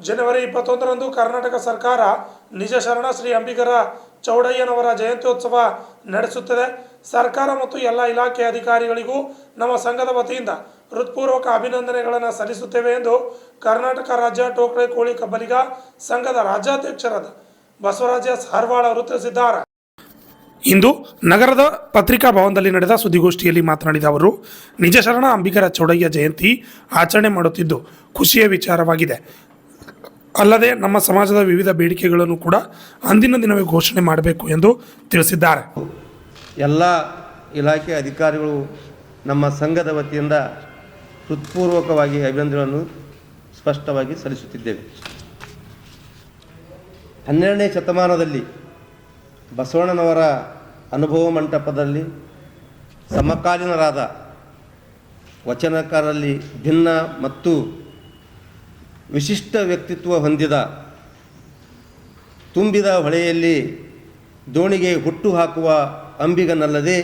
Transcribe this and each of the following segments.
ಜನವರಿ 21ರಂದು ಕರ್ನಾಟಕ ಸರ್ಕಾರ ನಿಜ ಶರಣ ಶ್ರೀ ಅಂಬಿಗರ ಚೌಡಯ್ಯನವರ ಜಯಂತ್ಯೋತ್ಸವ ನಡೆಸುತ್ತದೆ. ಸರ್ಕಾರ ಮತ್ತು ಎಲ್ಲ ಇಲಾಖೆ ಅಧಿಕಾರಿಗಳಿಗೂ ನಮ್ಮ ಸಂಘದ ವತಿಯಿಂದ ಹೃತ್ಪೂರ್ವಕ ಅಭಿನಂದನೆಗಳನ್ನು ಸಲ್ಲಿಸುತ್ತೇವೆ ಎಂದು ಕರ್ನಾಟಕ ರಾಜ್ಯ ಟೋಕ್ರೆ ಕೋಳಿ ಕಬ್ಬಲಿಗ ಸಂಘದ ರಾಜ್ಯಾಧ್ಯಕ್ಷರಾದ ಬಸವರಾಜ ಸಾರ್ವಾಳ ಅವರು ತಿಳಿಸಿದ್ದಾರೆ. ಇಂದು ನಗರದ ಪತ್ರಿಕಾ ಭವನದಲ್ಲಿ ನಡೆದ ಸುದ್ದಿಗೋಷ್ಠಿಯಲ್ಲಿ ಮಾತನಾಡಿದ ಅವರು, ನಿಜ ಶರಣ ಅಂಬಿಗರ ಚೌಡಯ್ಯ ಜಯಂತಿ ಆಚರಣೆ ಮಾಡುತ್ತಿದ್ದು ಖುಷಿಯ ವಿಚಾರವಾಗಿದೆ. ಅಲ್ಲದೆ ನಮ್ಮ ಸಮಾಜದ ವಿವಿಧ ಬೇಡಿಕೆಗಳನ್ನು ಕೂಡ ಅಂದಿನ ದಿನವೇ ಘೋಷಣೆ ಮಾಡಬೇಕು ಎಂದು ತಿಳಿಸಿದ್ದಾರೆ. ಎಲ್ಲ ಇಲಾಖೆ ಅಧಿಕಾರಿಗಳು ನಮ್ಮ ಸಂಘದ ವತಿಯಿಂದ ಹೃತ್ಪೂರ್ವಕವಾಗಿ ಅಭಿನಂದನೆಗಳನ್ನು ಸ್ಪಷ್ಟವಾಗಿ ಸಲ್ಲಿಸುತ್ತಿದ್ದೇವೆ. 12ನೇ ಶತಮಾನದಲ್ಲಿ ಬಸವಣ್ಣನವರ ಅನುಭವ ಮಂಟಪದಲ್ಲಿ ಸಮಕಾಲೀನರಾದ ವಚನಕಾರರಲ್ಲಿ ಭಿನ್ನ ಮತ್ತು ವಿಶಿಷ್ಟ ವ್ಯಕ್ತಿತ್ವ ಹೊಂದಿದ ತುಂಬಿದ ಹೊಳೆಯಲ್ಲಿ ದೋಣಿಗೆ ಹುಟ್ಟು ಹಾಕುವ ಅಂಬಿಗನಲ್ಲದೆ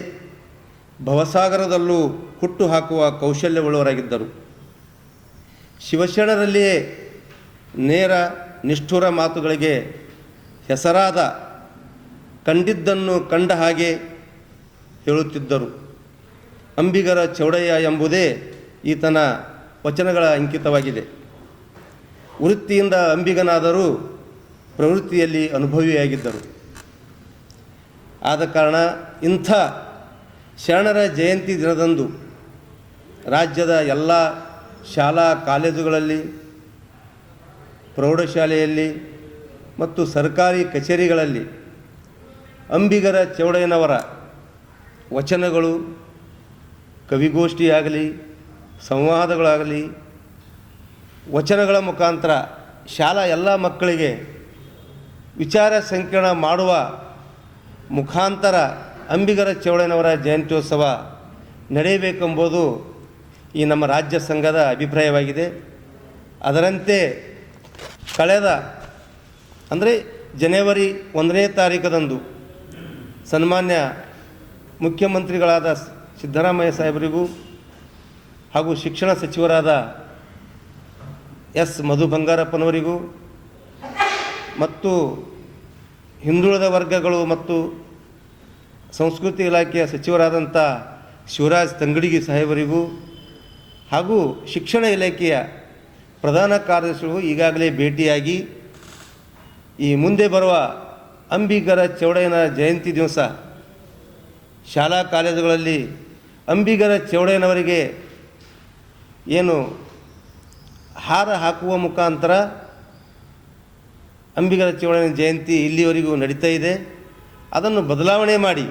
ಭವಸಾಗರದಲ್ಲೂ ಹುಟ್ಟು ಹಾಕುವ ಕೌಶಲ್ಯವುಳ್ಳವರಾಗಿದ್ದರು. ಶಿವಶರಣರಲ್ಲಿಯೇ ನೇರ ನಿಷ್ಠುರ ಮಾತುಗಳಿಗೆ ಹೆಸರಾದ ಕಂಡಿದ್ದನ್ನು ಕಂಡ ಹಾಗೆ ಹೇಳುತ್ತಿದ್ದರು. ಅಂಬಿಗರ ಚೌಡಯ್ಯ ಎಂಬುದೇ ಈತನ ವಚನಗಳ ಅಂಕಿತವಾಗಿದೆ. ವೃತ್ತಿಯಿಂದ ಅಂಬಿಗನಾದರೂ ಪ್ರವೃತ್ತಿಯಲ್ಲಿ ಅನುಭವಿಯಾಗಿದ್ದರು. ಆದ ಕಾರಣ ಇಂಥ ಶರಣರ ಜಯಂತಿ ದಿನದಂದು ರಾಜ್ಯದ ಎಲ್ಲ ಶಾಲಾ ಕಾಲೇಜುಗಳಲ್ಲಿ, ಪ್ರೌಢಶಾಲೆಯಲ್ಲಿ ಮತ್ತು ಸರ್ಕಾರಿ ಕಚೇರಿಗಳಲ್ಲಿ ಅಂಬಿಗರ ಚೌಡಯ್ಯನವರ ವಚನಗಳು, ಕವಿಗೋಷ್ಠಿಯಾಗಲಿ, ಸಂವಾದಗಳಾಗಲಿ, ವಚನಗಳ ಮುಖಾಂತರ ಶಾಲಾ ಎಲ್ಲ ಮಕ್ಕಳಿಗೆ ವಿಚಾರ ಸಂಕಿರಣ ಮಾಡುವ ಮುಖಾಂತರ ಅಂಬಿಗರ ಚೌಡಯ್ಯನವರ ಜಯಂತ್ಯೋತ್ಸವ ನಡೆಯಬೇಕೆಂಬುದು ಈ ನಮ್ಮ ರಾಜ್ಯ ಸಂಘದ ಅಭಿಪ್ರಾಯವಾಗಿದೆ. ಅದರಂತೆ ಕಳೆದ ಅಂದರೆ ಜನವರಿ 1ನೇ ತಾರೀಕದಂದು ಸನ್ಮಾನ್ಯ ಮುಖ್ಯಮಂತ್ರಿಗಳಾದ ಸಿದ್ದರಾಮಯ್ಯ ಸಾಹೇಬರಿಗೂ ಹಾಗೂ ಶಿಕ್ಷಣ ಸಚಿವರಾದ ಎಸ್ ಮಧು ಬಂಗಾರಪ್ಪನವರಿಗೂ ಮತ್ತು ಹಿಂದುಳಿದ ವರ್ಗಗಳು ಮತ್ತು ಸಂಸ್ಕೃತಿ ಇಲಾಖೆಯ ಸಚಿವರಾದಂಥ ಶಿವರಾಜ್ ತಂಗಡಗಿ ಸಾಹೇಬರಿಗೂ ಹಾಗೂ ಶಿಕ್ಷಣ ಇಲಾಖೆಯ ಪ್ರಧಾನ ಕಾರ್ಯದರ್ಶಿಗಳು ಈಗಾಗಲೇ ಭೇಟಿಯಾಗಿ ಈ ಮುಂದೆ ಬರುವ ಅಂಬಿಗರ ಚೌಡಯ್ಯನ ಜಯಂತಿ ದಿವಸ ಶಾಲಾ ಕಾಲೇಜುಗಳಲ್ಲಿ ಅಂಬಿಗರ ಚೌಡಯ್ಯನವರಿಗೆ ಏನು ಹಾರ ಹಾಕುವ ಮುಖಾಂತರ ಅಂಬಿಗರ ಚೌಡಯ್ಯನ ಜಯಂತಿ ಇಲ್ಲಿವರೆಗೂ ನಡೀತಾ ಇದೆ. ಅದನ್ನು ಬದಲಾವಣೆ ಮಾಡಿ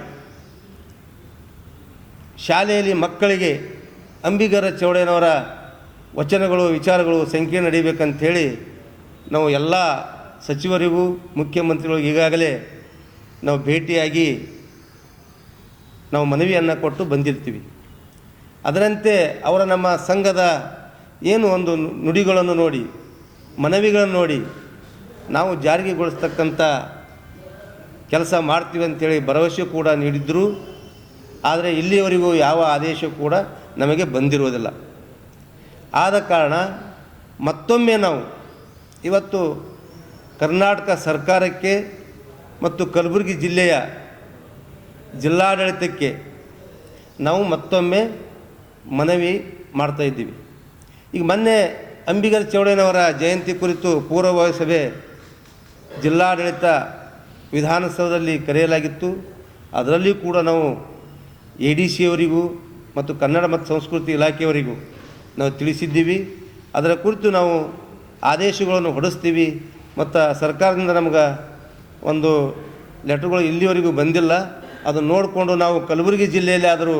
ಶಾಲೆಯಲ್ಲಿ ಮಕ್ಕಳಿಗೆ ಅಂಬಿಗರ ಚೌಡಯ್ಯನವರ ವಚನಗಳು, ವಿಚಾರಗಳು ಸಂಖ್ಯೆ ನಡೀಬೇಕಂಥೇಳಿ ನಾವು ಎಲ್ಲ ಸಚಿವರಿಗೂ ಮುಖ್ಯಮಂತ್ರಿಗಳಿಗೂ ಈಗಾಗಲೇ ನಾವು ಭೇಟಿಯಾಗಿ ನಾವು ಮನವಿಯನ್ನು ಕೊಟ್ಟು ಬಂದಿರ್ತೀವಿ. ಅದರಂತೆ ಅವರ ನಮ್ಮ ಸಂಘದ ಏನು ಒಂದು ನುಡಿಗಳನ್ನು ನೋಡಿ, ಮನವಿಗಳನ್ನು ನೋಡಿ ನಾವು ಜಾರಿಗೆಗೊಳಿಸ್ತಕ್ಕಂಥ ಕೆಲಸ ಮಾಡ್ತೀವಿ ಅಂತೇಳಿ ಭರವಸೆ ಕೂಡ ನೀಡಿದ್ದರು. ಆದರೆ ಇಲ್ಲಿಯವರೆಗೂ ಯಾವ ಆದೇಶ ಕೂಡ ನಮಗೆ ಬಂದಿರುವುದಿಲ್ಲ. ಆದ ಕಾರಣ ಮತ್ತೊಮ್ಮೆ ನಾವು ಇವತ್ತು ಕರ್ನಾಟಕ ಸರ್ಕಾರಕ್ಕೆ ಮತ್ತು ಕಲಬುರಗಿ ಜಿಲ್ಲೆಯ ಜಿಲ್ಲಾಡಳಿತಕ್ಕೆ ನಾವು ಮತ್ತೊಮ್ಮೆ ಮನವಿ ಮಾಡ್ತಾಯಿದ್ದೀವಿ. ಈಗ ಮೊನ್ನೆ ಅಂಬಿಗರ ಚೌಡಯ್ಯನವರ ಜಯಂತಿ ಕುರಿತು ಪೂರ್ವಭಾವಿ ಸಭೆ ಜಿಲ್ಲಾಡಳಿತ ವಿಧಾನಸೌಧದಲ್ಲಿ ಕರೆಯಲಾಗಿತ್ತು. ಅದರಲ್ಲಿ ಕೂಡ ನಾವು ADC ಅವರಿಗೂ ಮತ್ತು ಕನ್ನಡ ಮತ್ತು ಸಂಸ್ಕೃತಿ ಇಲಾಖೆಯವರಿಗೂ ನಾವು ತಿಳಿಸಿದ್ದೀವಿ. ಅದರ ಕುರಿತು ನಾವು ಆದೇಶಗಳನ್ನು ಹೊರಡಿಸ್ತೀವಿ ಮತ್ತು ಸರ್ಕಾರದಿಂದ ನಮ್ಗೆ ಒಂದು ಲೆಟರ್ಗಳು ಇಲ್ಲಿವರೆಗೂ ಬಂದಿಲ್ಲ. ಅದನ್ನು ನೋಡಿಕೊಂಡು ನಾವು ಕಲಬುರಗಿ ಜಿಲ್ಲೆಯಲ್ಲಿ ಆದರೂ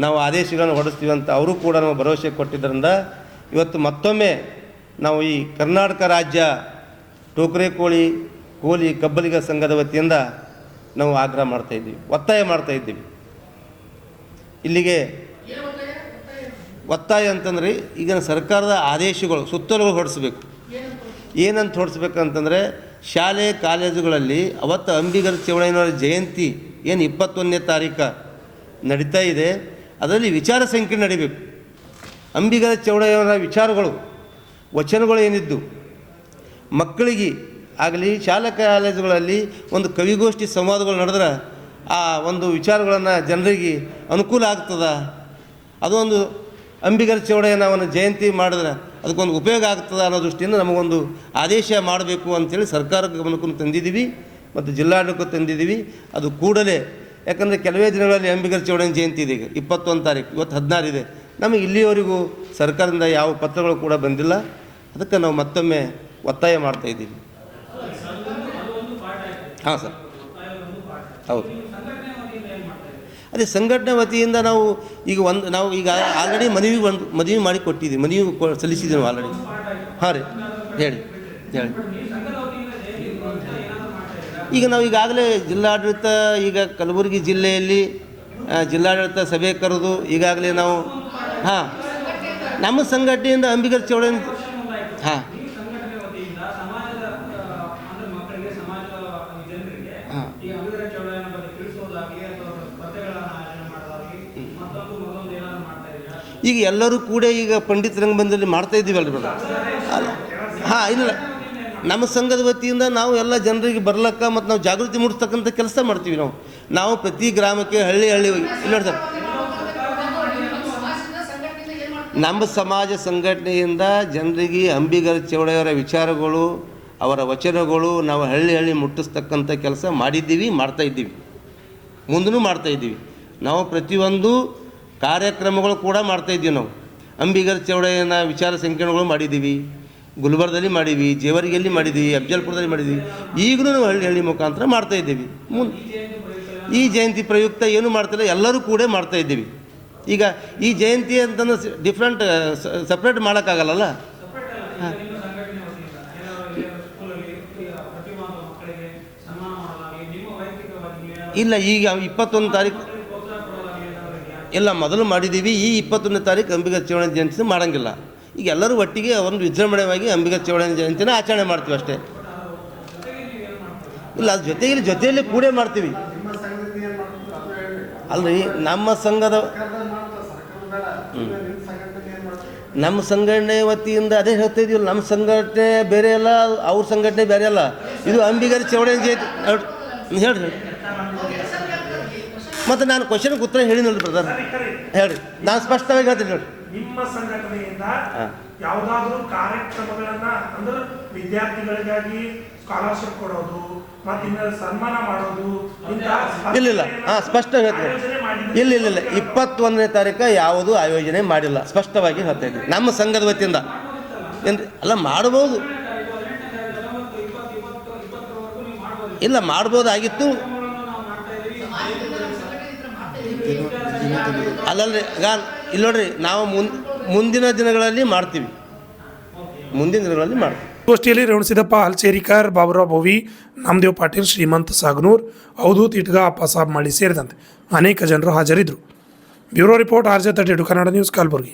ನಾವು ಆದೇಶಗಳನ್ನು ಹೊರಡಿಸ್ತೀವಿ ಅಂತ ಅವರು ಕೂಡ ನಾವು ಭರವಸೆ ಕೊಟ್ಟಿದ್ದರಿಂದ ಇವತ್ತು ಮತ್ತೊಮ್ಮೆ ನಾವು ಈ ಕರ್ನಾಟಕ ರಾಜ್ಯ ಟೋಕ್ರೆ ಕೋಳಿ ಕಬ್ಬಲಿಗ ಸಂಘದ ವತಿಯಿಂದ ನಾವು ಆಗ್ರಹ ಮಾಡ್ತಾಯಿದ್ದೀವಿ, ಒತ್ತಾಯ ಮಾಡ್ತಾಯಿದ್ದೀವಿ. ಇಲ್ಲಿಗೆ ಒತ್ತಾಯ ಅಂತಂದರೆ ಈಗ ಸರ್ಕಾರದ ಆದೇಶಗಳು, ಸುತ್ತೋಲೆಗಳು ಹೊರಡಿಸ್ಬೇಕು. ಏನಂತ ಹೊರಡಿಸ್ಬೇಕಂತಂದರೆ ಶಾಲೆ ಕಾಲೇಜುಗಳಲ್ಲಿ ಅವತ್ತು ಅಂಬಿಗರ ಚೌಡಯ್ಯನವರ ಜಯಂತಿ ಏನು 21ನೇ ತಾರೀಕು ನಡೀತಾ ಇದೆ, ಅದರಲ್ಲಿ ವಿಚಾರ ಸಂಕಿರಣ ನಡಿಬೇಕು. ಅಂಬಿಗರ ಚೌಡಯ್ಯನವರ ವಿಚಾರಗಳು, ವಚನಗಳು ಏನಿದ್ದು ಮಕ್ಕಳಿಗೆ ಆಗಲಿ ಶಾಲಾ ಕಾಲೇಜುಗಳಲ್ಲಿ ಒಂದು ಕವಿಗೋಷ್ಠಿ ಸಂವಾದಗಳು ನಡೆದ್ರೆ ಆ ಒಂದು ವಿಚಾರಗಳನ್ನು ಜನರಿಗೆ ಅನುಕೂಲ ಆಗ್ತದೆ. ಅದು ಒಂದು ಅಂಬಿಗರ ಚೌಡಯ್ಯನವನ ಜಯಂತಿ ಮಾಡಿದ್ರೆ ಅದಕ್ಕೊಂದು ಉಪಯೋಗ ಆಗ್ತದೆ ಅನ್ನೋ ದೃಷ್ಟಿಯಿಂದ ನಮಗೊಂದು ಆದೇಶ ಮಾಡಬೇಕು ಅಂಥೇಳಿ ಸರ್ಕಾರಕ್ಕೆ ಗಮನಕ್ಕೂ ತಂದಿದ್ದೀವಿ ಮತ್ತು ಜಿಲ್ಲಾಡಳಿತಕ್ಕೂ ತಂದಿದ್ದೀವಿ. ಅದು ಕೂಡಲೇ, ಯಾಕಂದರೆ ಕೆಲವೇ ದಿನಗಳಲ್ಲಿ ಅಂಬಿಗರ ಚೌಡಯ್ಯನ ಜಯಂತಿ ಇದೆ. ಈಗ 21 ತಾರೀಕು, ಇವತ್ತು 16 ಇದೆ. ನಮಗೆ ಇಲ್ಲಿಯವರೆಗೂ ಸರ್ಕಾರದಿಂದ ಯಾವ ಪತ್ರಗಳು ಕೂಡ ಬಂದಿಲ್ಲ. ಅದಕ್ಕೆ ನಾವು ಮತ್ತೊಮ್ಮೆ ಒತ್ತಾಯ ಮಾಡ್ತಾಯಿದ್ದೀವಿ. ಹಾಂ ಸರ್, ಹೌದು. ಅದೇ ಸಂಘಟನೆ ವತಿಯಿಂದ ನಾವು ಈಗ ಆಲ್ರೆಡಿ ಮನವಿ ಮಾಡಿ ಕೊಟ್ಟಿದ್ದೀವಿ, ಮನವಿ ಸಲ್ಲಿಸಿದ್ದೀವಿ ನಾವು ಆಲ್ರೆಡಿ. ಹಾಂ ರೀ, ಹೇಳಿ. ಈಗ ನಾವು ಈಗಾಗಲೇ ಜಿಲ್ಲಾಡಳಿತ, ಈಗ ಕಲಬುರಗಿ ಜಿಲ್ಲೆಯಲ್ಲಿ ಜಿಲ್ಲಾಡಳಿತ ಸಭೆ ಕರೆದು ಈಗಾಗಲೇ ನಾವು ನಮ್ಮ ಸಂಘಟನೆಯಿಂದ ಅಂಬಿಗರ ಚೌಡಯ್ಯನ ಈಗ ಎಲ್ಲರೂ ಕೂಡ ಈಗ ಪಂಡಿತ ರಂಗಮಂದಿರದಲ್ಲಿ ಮಾಡ್ತಾ ಇದ್ದೀವಲ್ಲ ಬ್ರದರ್. ಇಲ್ಲ, ನಮ್ಮ ಸಂಘದ ವತಿಯಿಂದ ನಾವು ಎಲ್ಲ ಜನರಿಗೆ ಬರ್ಲಕ್ಕ ಮತ್ತು ನಾವು ಜಾಗೃತಿ ಮೂಡಿಸ್ತಕ್ಕಂಥ ಕೆಲಸ ಮಾಡ್ತೀವಿ. ನಾವು ಪ್ರತಿ ಗ್ರಾಮಕ್ಕೆ ಹಳ್ಳಿ ಹೋಗಿ ಇಲ್ಲ ಸರ್, ನಮ್ಮ ಸಮಾಜ ಸಂಘಟನೆಯಿಂದ ಜನರಿಗೆ ಅಂಬಿಗರ ಚೌಡಯ್ಯನವರ ವಿಚಾರಗಳು, ಅವರ ವಚನಗಳು ನಾವು ಹಳ್ಳಿ ಮುಟ್ಟಿಸ್ತಕ್ಕಂಥ ಕೆಲಸ ಮಾಡಿದ್ದೀವಿ, ಮಾಡ್ತಾಯಿದ್ದೀವಿ, ಮುಂದೂ ಮಾಡ್ತಾಯಿದ್ದೀವಿ. ನಾವು ಪ್ರತಿಯೊಂದು ಕಾರ್ಯಕ್ರಮಗಳು ಕೂಡ ಮಾಡ್ತಾಯಿದ್ದೀವಿ. ನಾವು ಅಂಬಿಗರ ಚೌಡಯ್ಯನ ವಿಚಾರ ಸಂಕಿರಣಗಳು ಮಾಡಿದ್ದೀವಿ, ಗುಲ್ಬರ್ಗದಲ್ಲಿ ಮಾಡೀವಿ, ಜೇವರಿಗೆಯಲ್ಲಿ ಮಾಡಿದ್ದೀವಿ, ಅಫ್ಜಲ್ಪುರದಲ್ಲಿ ಮಾಡಿದ್ದೀವಿ. ಈಗಲೂ ನಾವು ಹಳ್ಳಿ ಮುಖಾಂತರ ಮಾಡ್ತಾಯಿದ್ದೀವಿ. ಈ ಜಯಂತಿ ಪ್ರಯುಕ್ತ ಏನು ಮಾಡ್ತಿಲ್ಲ, ಎಲ್ಲರೂ ಕೂಡ ಮಾಡ್ತಾಯಿದ್ದೀವಿ. ಈಗ ಈ ಜಯಂತಿ ಅಂತಂದ್ರೆ ಡಿಫ್ರೆಂಟ್ ಸಪ್ರೇಟ್ ಮಾಡೋಕ್ಕಾಗಲ್ಲಲ್ಲ. ಇಲ್ಲ, ಈಗ 21 ತಾರೀಕು ಇಲ್ಲ, ಮೊದಲು ಮಾಡಿದ್ದೀವಿ. ಈ 21ನೇ ತಾರೀಕು ಅಂಬಿಗರ ಚೌಡಯ್ಯನ ಜಯಂತಿ ಮಾಡೋಂಗಿಲ್ಲ. ಈಗ ಎಲ್ಲರೂ ಒಟ್ಟಿಗೆ ಒಂದು ವಿಜೃಂಭಣೆಯಾಗಿ ಅಂಬಿಗರ ಚೌಡಯ್ಯನ ಜಯಂತಿನ ಆಚರಣೆ ಮಾಡ್ತೀವಿ ಅಷ್ಟೇ. ಇಲ್ಲ, ಅದು ಜೊತೆಯಲ್ಲಿ ಕೂಡ ಮಾಡ್ತೀವಿ. ಅಲ್ರಿ, ನಮ್ಮ ಸಂಘಟನೆ ವತಿಯಿಂದ ಅದೇ ಹೇಳ್ತಾ ಇದೀವಲ್ಲ, ನಮ್ಮ ಸಂಘಟನೆ ಬೇರೆ ಅಲ್ಲ, ಅವ್ರ ಸಂಘಟನೆ ಬೇರೆ ಅಲ್ಲ. ಇದು ಅಂಬಿಗರ ಚೌಡಯ್ಯನ ಜಯಂತಿ ಹೇಳ್ರಿ. ಮತ್ತು ನಾನು ಕ್ವಶನ್ಗೆ ಉತ್ತರ ಹೇಳಿನಲ್ಲ ಬ್ರದರ್, ಹೇಳ್ರಿ, ನಾನು ಸ್ಪಷ್ಟವಾಗಿ ಹೇಳ್ತೀನಿ ನೋಡಿ. ನಿಮ್ಮ ಸಂಘಟನೆಯಿಂದ ಯಾವುದಾದ್ರೂ ಕಾರ್ಯಕ್ರಮಗಳನ್ನ ಅಂದ್ರೆ ವಿದ್ಯಾರ್ಥಿಗಳಿಗಾಗಿ ಸ್ಕಾಲರ್ಶಿಪ್ ಕೊಡೋದು ಮತ್ತು ಇನ್ನ ಸನ್ಮಾನ ಮಾಡೋದು ಇಲ್ಲ, ಸ್ಪಷ್ಟ ಹೇಳ್ತೀನಿ. ಇಲ್ಲ 21ನೇ ತಾರೀಕು ಯಾವುದೂ ಆಯೋಜನೆ ಮಾಡಿಲ್ಲ, ಸ್ಪಷ್ಟವಾಗಿ ಹೇಳ್ತಾ ಇದ್ದೀವಿ. ನಮ್ಮ ಸಂಘದ ವತಿಯಿಂದ ಏನ್ರಿ, ಅಲ್ಲ ಮಾಡ್ಬೋದು, ಇಲ್ಲ ಮಾಡ್ಬೋದಾಗಿತ್ತು. ಅಲ್ಲಲ್ರಿ, ಇಲ್ಲಿ ನೋಡ್ರಿ, ನಾವು ಮುಂದಿನ ದಿನಗಳಲ್ಲಿ ಮಾಡ್ತೀವಿ. ಗೋಷ್ಠಿಯಲ್ಲಿ ರೇವಣಸಿದ್ದಪ್ಪ ಹಲ್ಚೇರಿಕರ್, ಬಾಬುರಾವ್ ಭೋವಿ, ನಾಮದೇವ್ ಪಾಟೀಲ್, ಶ್ರೀಮಂತ್ ಸಾಗನೂರ್, ಅವಧೂತ್ ಇಟ್ಗ, ಅಪ್ಪಸಾಬ್ ಮಳಿ ಸೇರಿದಂತೆ ಅನೇಕ ಜನರು ಹಾಜರಿದ್ದರು. Bureau report, RJ32 Kannada news, Kalaburagi.